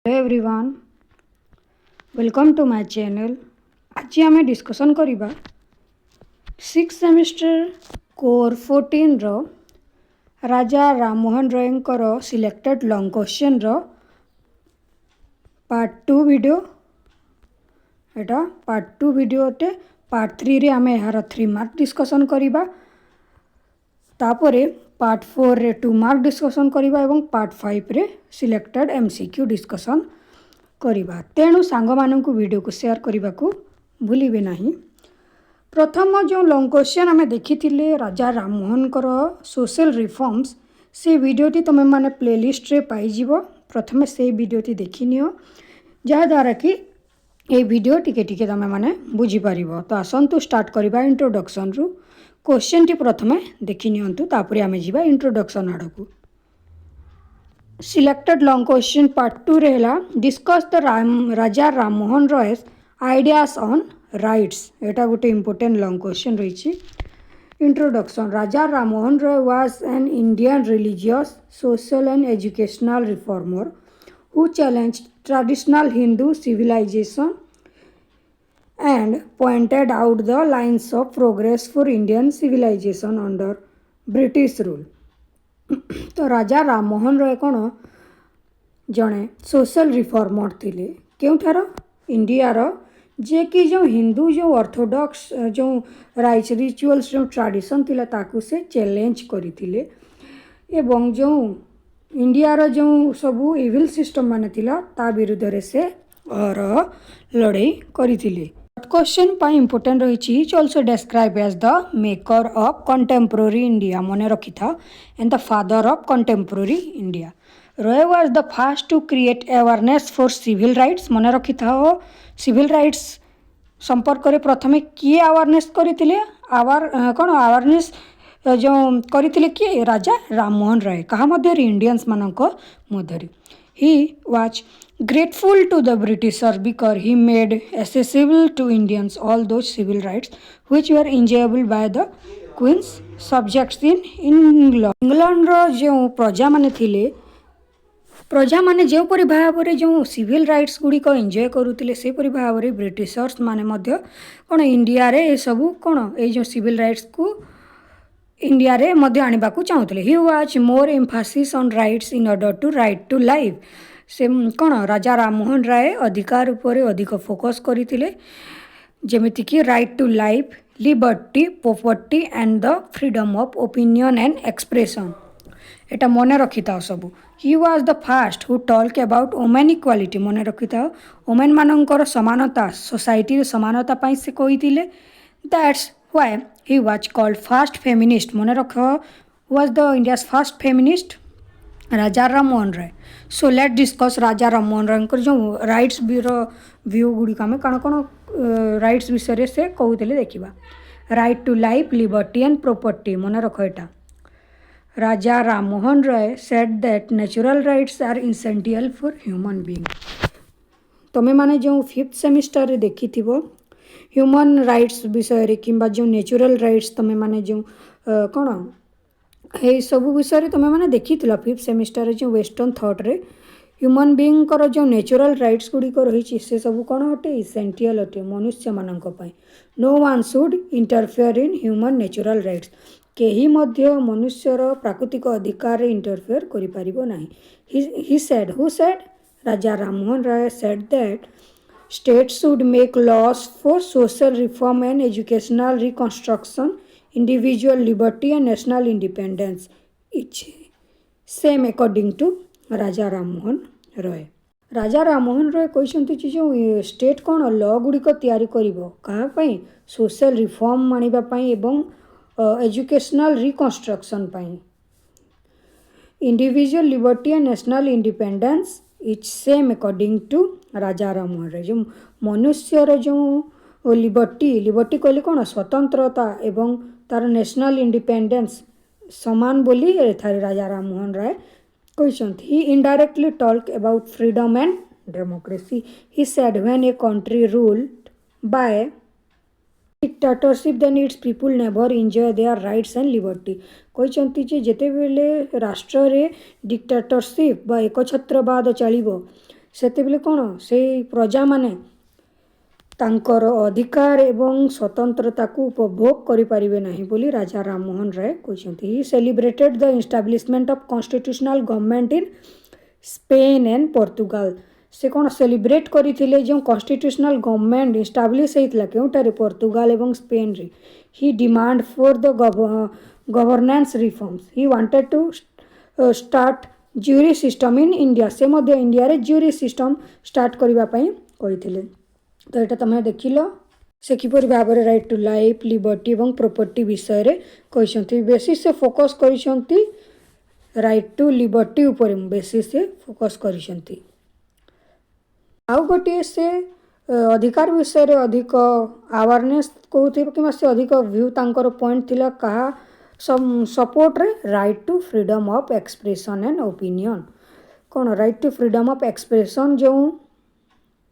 Hello everyone, welcome to my channel. आज आम discussion करिबा 6th सेमिस्टर कोर 14 रो राजा राममोहन रॉयंकर सिलेक्टेड लॉन्ग क्वेश्चन रो पार्ट 2 वीडियो। एटा पार्ट 2 वीडियो अटे। पार्ट 3 रे आमे यार 3 मार्क डिस्कसन करिबा। तापरे पार्ट 4 रे 2 मार्क डिस्कसन करिबा एवं पार्ट 5 रे सिलेक्टेड एमसीक्यू डिस्कसन करिबा। तेणु सांग माननकु वीडियो को शेयर करने को भूलिबे नहीं। प्रथम जो लॉन्ग क्वेश्चन आमे देखिथिले राजा राममोहन सोशल रिफॉर्म्स, से वीडियोटी तुम मैंने प्लेलिस्ट रे पाई जीवो। प्रथमे से वीडियोटी देखि नियो, जहा द्वारा कि ये वीडियो टिके टिके तुम मैंने बुझी पारिबो। तो आसंतु स्टार्ट करिबा इंट्रोडक्शन रु। क्वेश्चन टी प्रथमे देखि नियंतु, तापरे आमे जीवा इंट्रोडक्शन आडकू। सिलेक्टेड लॉन्ग क्वेश्चन पार्ट 2 रहेला discuss the Raja Rammohan Roy's ideas on rights. एटा गोटे इम्पोर्टेंट लॉन्ग क्वेश्चन रही। Introduction. Raja Rammohan Roy was an Indian religious, social and educational reformer who challenged traditional Hindu civilisation and pointed out the lines of progress for Indian civilization under British rule. तो राजा राममोहन रॉय कौन जड़े social reformer थिले क्योंठार इंडियार, जे कि जो हिंदू जो Orthodox जो राइट्स रिचुअल्स जो ट्रेडिशन थिला ताकू से चैलेंज करथिले एवं जो इंडियार जो सबू इविल सिस्टम माने थिला ता विरुद्ध रे से और लड़ाई करथिले। क्वेश्चन पाई इंपोर्टेंट रही। Is also describe as the maker of contemporary India, मन रखी था, and the father of contemporary India. Roy was the first to create awareness for civil rights, मन रखी था। सिविल राइट्स संपर्क में प्रथमे किए अवेयरनेस करथिले, कौन अवेयरनेस जो करथिले किए? राजा राममोहन रॉय। कहा मध्य? इंडियंस मानक मध्य। He was grateful to the Britishers because he made accessible to Indians all those civil rights which were enjoyable by the Queen's subjects in England. England रो जो प्रजा माने थिले, प्रजा माने जो परि भावरे जो सिविल राइट्स गुडी को एंजॉय करूतिले से परि भावरे ब्रिटिशर्स माने मध्य कोन इंडिया रे ए सबु कोन ए जो सिविल राइट्स को इंडिया रे मध्य आनिबा को चाहुतिले। He was more emphasis on rights in order to right to life. से कौन राजा राममोहन राय अधिकार उपरे अधिक फोकस करथिले, जेमिति कि right to life, liberty, property and the freedom of opinion and expression. एटा मन रखी था सब। He was the first who talk about women equality, मन रखी था। वुमेन मानकर समानता, सोसाइटी समानता पाई से कहिथिले। That's why he was called first feminist, मन रख। Was the India's first feminist Raja Rammohan Roy. So let discuss Raja Rammohan Roy जो राइट्स व्यू गुड़िक आम कौन कौन राइट्स विषय से कहते देखा। Right to life, liberty and property, मन रख। एटा Raja Rammohan Roy said that natural rights are essential for human being. तुम्हें माने जो 5th सेमिस्टर रे देखि थिबो ह्यूमन राइट्स विषय रे किंबा जो नेचुरल राइट्स तुम्हें माने जो कौन ये सब विषय तुम मैंने देखी 5th सेमिस्टर जो वेस्टर्न थॉट रे ह्यूमन बीइंग कर जो नेचुरल राइट्स गुड़िक रही से सब कौन अटे? इसेंशियल अटे मनुष्य मानक पई। No one should interfere in human natural rights, केही मध्य मनुष्यर प्राकृतिक अधिकार इंटरफेयर करि परिबो नाही। He said, who said? Raja Rammohan Roy said that state should make laws for social reform and educational reconstruction, individual liberty and national independence, each same according to Raja Rammohan Roy. Raja Rammohan Roy कहते जो स्टेट कौन लॉ गुड़िक तैयारी करिवो कहा पई? सोशल रिफॉर्म आनिबा पई एवं एजुकेशनल रिकंस्ट्रक्शन पई। Individual liberty and national independence each same according to Raja Rammohan Roy. जो मनुष्यर जो लिबर्टी कहले कौन? स्वतंत्रता एवं तार नेशनल इंडिपेंडेंस समान बोली थारे राजा राममोहन राय कहते। He indirectly talk about freedom and democracy. He said when a country ruled by dictatorship then its people never enjoy their rights and liberty. कहते जे जेते बेले राष्ट्र रे डिक्टेटरशिप बा एकछत्रवाद चलिबो सेतेबेले कौन से प्रजा माने तांकर अधिकार एवं स्वतंत्रता को उपभोग करिपारिबे नहीं बोली राजा राममोहन राय कहते। He celebrated the establishment of constitutional government in Spain and Portugal. से कौन सेलिब्रेट करथिले जो कॉन्स्टिट्यूशनल गवर्नमेंट इस्टाब्लिश होइतला केउटारे पोर्तुगाल एवं स्पेन रे। He demand for the governance reforms. He wanted to start jury system in India. से मध्य इंडिया रे ज्यूरी सिस्टम स्टार्ट करबा पई कहिथिले। तो यहाँ तुम देख लो से किपर भाव में राइट टू लाइफ लिबर्टी और प्रॉपर्टी विषय रे कहते। बेसिस से फोकस कर राइट टू लिबर्टी ऊपर बेसिस से फोकस कर। आउ गोटे से अधिकार विषय रे अधिक अवेयरनेस कहते कि से अधिक व्यू तांकर पॉइंट थिला कहा सपोर्ट रे right to freedom of expression and opinion. कौन right to freedom of expression जो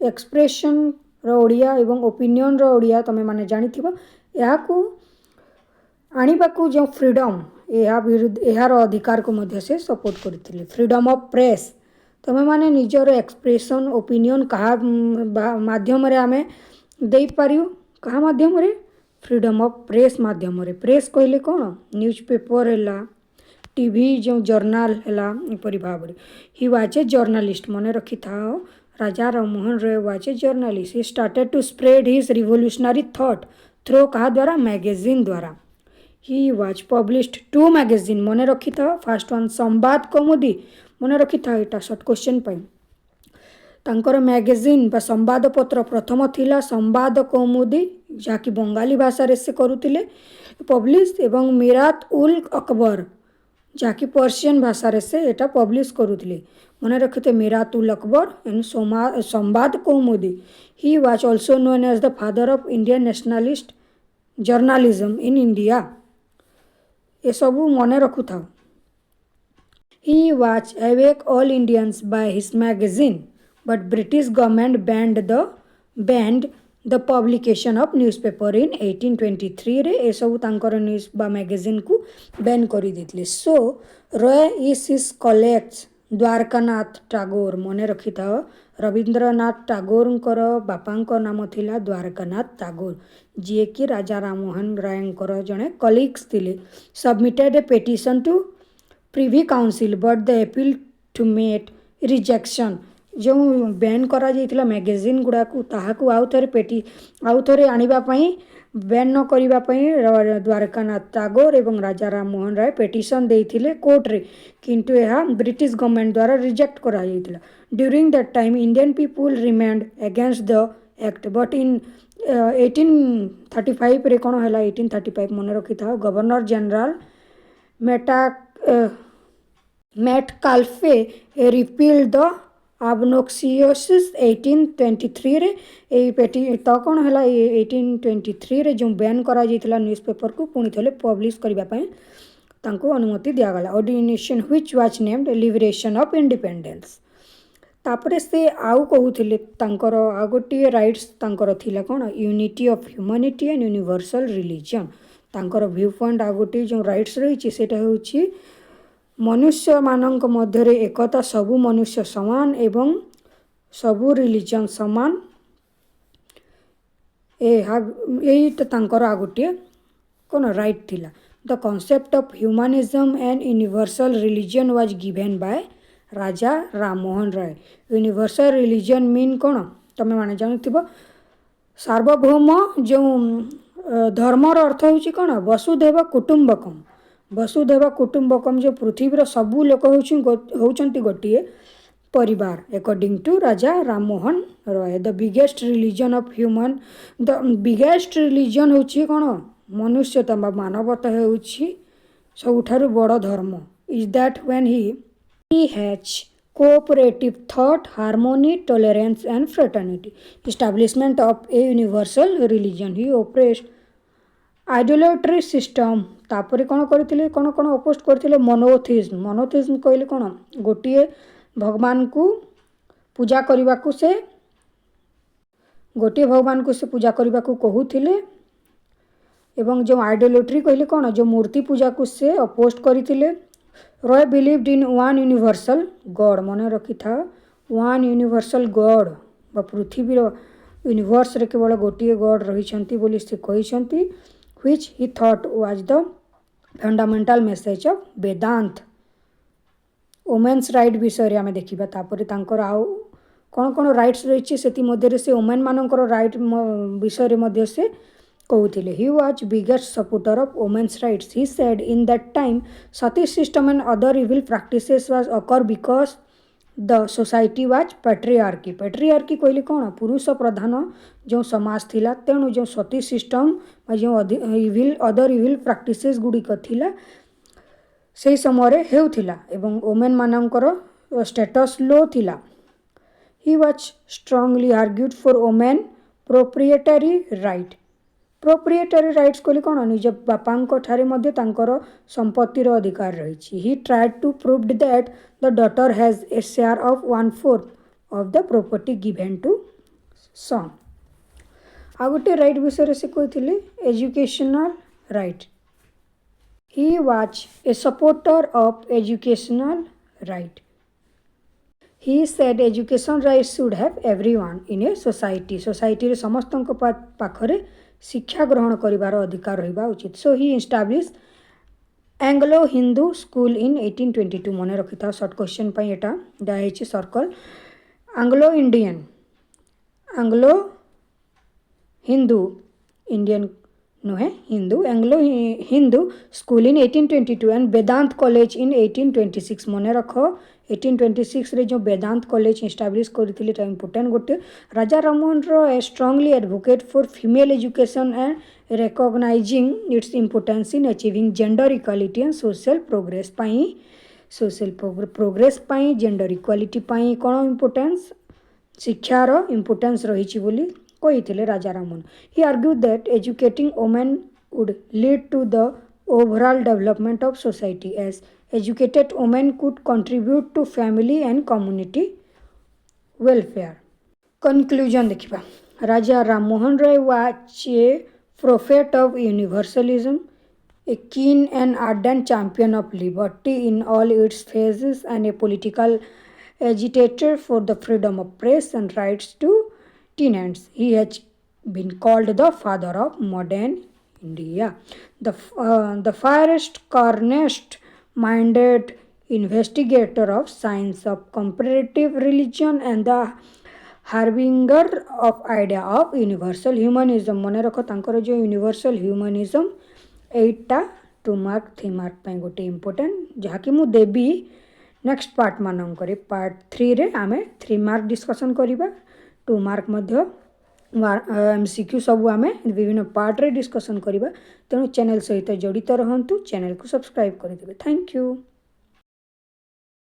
एक्सप्रेशन ओडिया एवं ओपिनियन ओडिया तुम मैंने जानी यहाँ आने जो फ्रीडम या विरुद्ध यार अधिकार को मध्य से सपोर्ट करते। फ्रीडम ऑफ प्रेस तुम मैंने निजर एक्सप्रेशन ओपिनियन कहा माध्यम आमे दे पारियो कहा माध्यम रे फ्रीडम ऑफ प्रेस माध्यम रे। प्रेस कहले कौन न्यूज पेपर है टीवी जो जर्नाल है एपरी भाव में। ही वाज ए जर्नालिस्ट मन रखी था। Raja Rammohan Roy was a journalist. He started to spread his revolutionary thought through कहा द्वारा मैगजीन द्वारा। ही वाज पब्लिश्ड 2 मैगजीन मन रखी था। फर्स्ट वन संवाद कौमुदी मन रखी था। यहाँ शॉर्ट क्वेश्चन पाई तांकर मैगजीन बा संवाद पत्र प्रथम थिला संवाद कौमुदी जहाँकि बंगाली भाषा रे से करुतिले पब्लिश एवं मिरात उल अकबर जहाँकि पर्शियन भाषा रे से एटा पब्लिश करुतिले मन रखते मिरात उल Akbar and Sambad Kaumudi. He was also known as the father of Indian nationalist journalism in India. ये सबू मन रखु था। He was awake all Indians by his magazine, but British government banned the publication of newspaper in 1823 रे। ए सब तांकर news बा magazine को बैन करी देथिले। So Roy is his collects Dwarkanath Tagore मन रखी था। रवींद्रनाथ टागोर बापांकर नाम थिला द्वारकानाथ टागोर जी कि राजा राममोहन रायंकर जड़े कलिग्स थिले। Submitted a petition to privy council but the appeal to met rejection. जो बैन करा जाइथिला मैगजीन गुड़ा को ताहाकु आउ थे आनिबा पई बैन न करिबा पई द्वारकानाथ टागोर एवं राजा राममोहन राय पेटिशन देइथिले कोर्ट रे किंतु यह ब्रिटिश गवर्नमेंट द्वारा रिजेक्ट करा जाइथिला। During that time Indian people remained against the act but in 1835 रे कौन है 1835 मन रखी था। Governor general Metcalfe repealed the obnoxious 1823 रे। ए पेटी तो कौन है 1823 रे जो बैन करा जाइथिला न्यूज़पेपर को पुणी थले पब्लिश करबा पई तांको अनुमति दिया गला। Ordination which was named liberation of independence. तापरे से आउ कहूथिले तांकर आ गोटे राइट्स तांकर थिला कौन unity of humanity and universal religion. तांकर व्यू पॉइंट आ गोटे जो राइट्स रही सेटा होची मनुष्य मानक मध्य एकता सबु मनुष्य समान एवं सबु रिलीजन समान। यही तांकर आ गोटे कौन राइट थिला। The concept of humanism and universal religion was given by Raja Rammohan Roy. Universal religion mean कौन तुम मैंने जानथिबो सार्वभौम जो धर्मर अर्थ होची कौन वसुधैव कुटुंबकम। वसुधैव कुटुंबकम जो पृथ्वीर सबू लोक होउचंती गोटिए परिवार according to Raja Rammohan Roy. The biggest religion of human the biggest religion होची कौन मनुष्यता मानवता होची सबुठारु बड़ धर्म। Is that when he has cooperative thought, harmony, tolerance and fraternity. Establishment of a universal religion. He oppressed idolatry system. तापरे कौन करथिले कौन कौन अपोस्ट करथिले मोनोथिज्म। मोनोथिज्म कहले कौन गोटिए भगवान को पूजा करबा को से गोटिए भगवान को से पूजा करबा को कहूथिले एवं जो आइडोलेट्री कहले कौन जो मूर्ति पूजा को से अपोस्ट करथिले। Roy believed in one universal God मन रखी था। वन यूनिवर्सल गॉड बा पृथ्वीर यूनिवर्स रे केवल गोटे गॉड रही बोली से कहते which he thought was the fundamental message of Vedanta women's right विषय आम देखा तापर तांकर आउ कौन कौन राइट्स रही से वुमेन मानकर राइट विषय से कहते he was biggest supporter of women's rights he said in that time sati system and other evil practices was occur because the society was patriarchy कहले कौन पुरुष प्रधान जो समाज थिला तेणु जो सती सिस्टम जो इविल अदर इविल प्रैक्टिसेस गुड़िक थिला से समय हेउथिला एवं वुमेन मानकर स्टेटस लो थिला he was strongly argued for women proprietary rights कहले कौन निज बापा ठारे मध्य तांकर संपत्तिर अधिकार रही he tried to proved that the daughter has a share of 1/4 of the property given to son आ गोटे राइट विषय से कहते educational right he was a supporter of educational right he said education right should have everyone in a society समस्त पाखरे शिक्षा ग्रहण करिवार अधिकार रहिबा उचित so he establish Anglo Hindu school in 1822 मन रखी था शॉर्ट क्वेश्चन पर एटा दिखाई सर्कल आंग्लो हिंदू इंडियन नुहे Hindu Anglo Hindu school in 1822 and Vedanta college in 1826 मन रख 1826 रे जो वेदांत कॉलेज इस्टाब्लिश करथिले ता इंपोर्टेंट गोटे Raja Rammohan Roy strongly advocate for female education and recognizing its importance in achieving gender equality and social progress पाई जेंडर इक्वालिटी पाई कौन इंपोर्टेंस शिक्षार इंपोर्टेंस रही बोली कही Raja Rammohan he argue that educating women would lead to the overall development of society as educated women could contribute to family and community welfare. Conclusion देखिबा राजा राममोहन राय was a prophet of universalism, a keen and ardent champion of liberty in all its phases and a political agitator for the freedom of press and rights to tenants. He has been called the father of modern India. The fiercest, earnest minded investigator of science of comparative religion and the harbinger of idea of universal humanism मन रख तांकर जो universal humanism 8टा 2 mark 3 mark पे गोटे important जहाँकि मु देवी next part मानक part 3 रे आमे 3 मार्क डिस्कसन करिबा 2 मार्क मध्य एमसीक्यू सब आमे विभिन्न पार्ट रे डिस्कसन करिबा तेणु चैनल सहित जड़ित रहंतु चैनल को सब्सक्राइब कर देबे थैंक यू।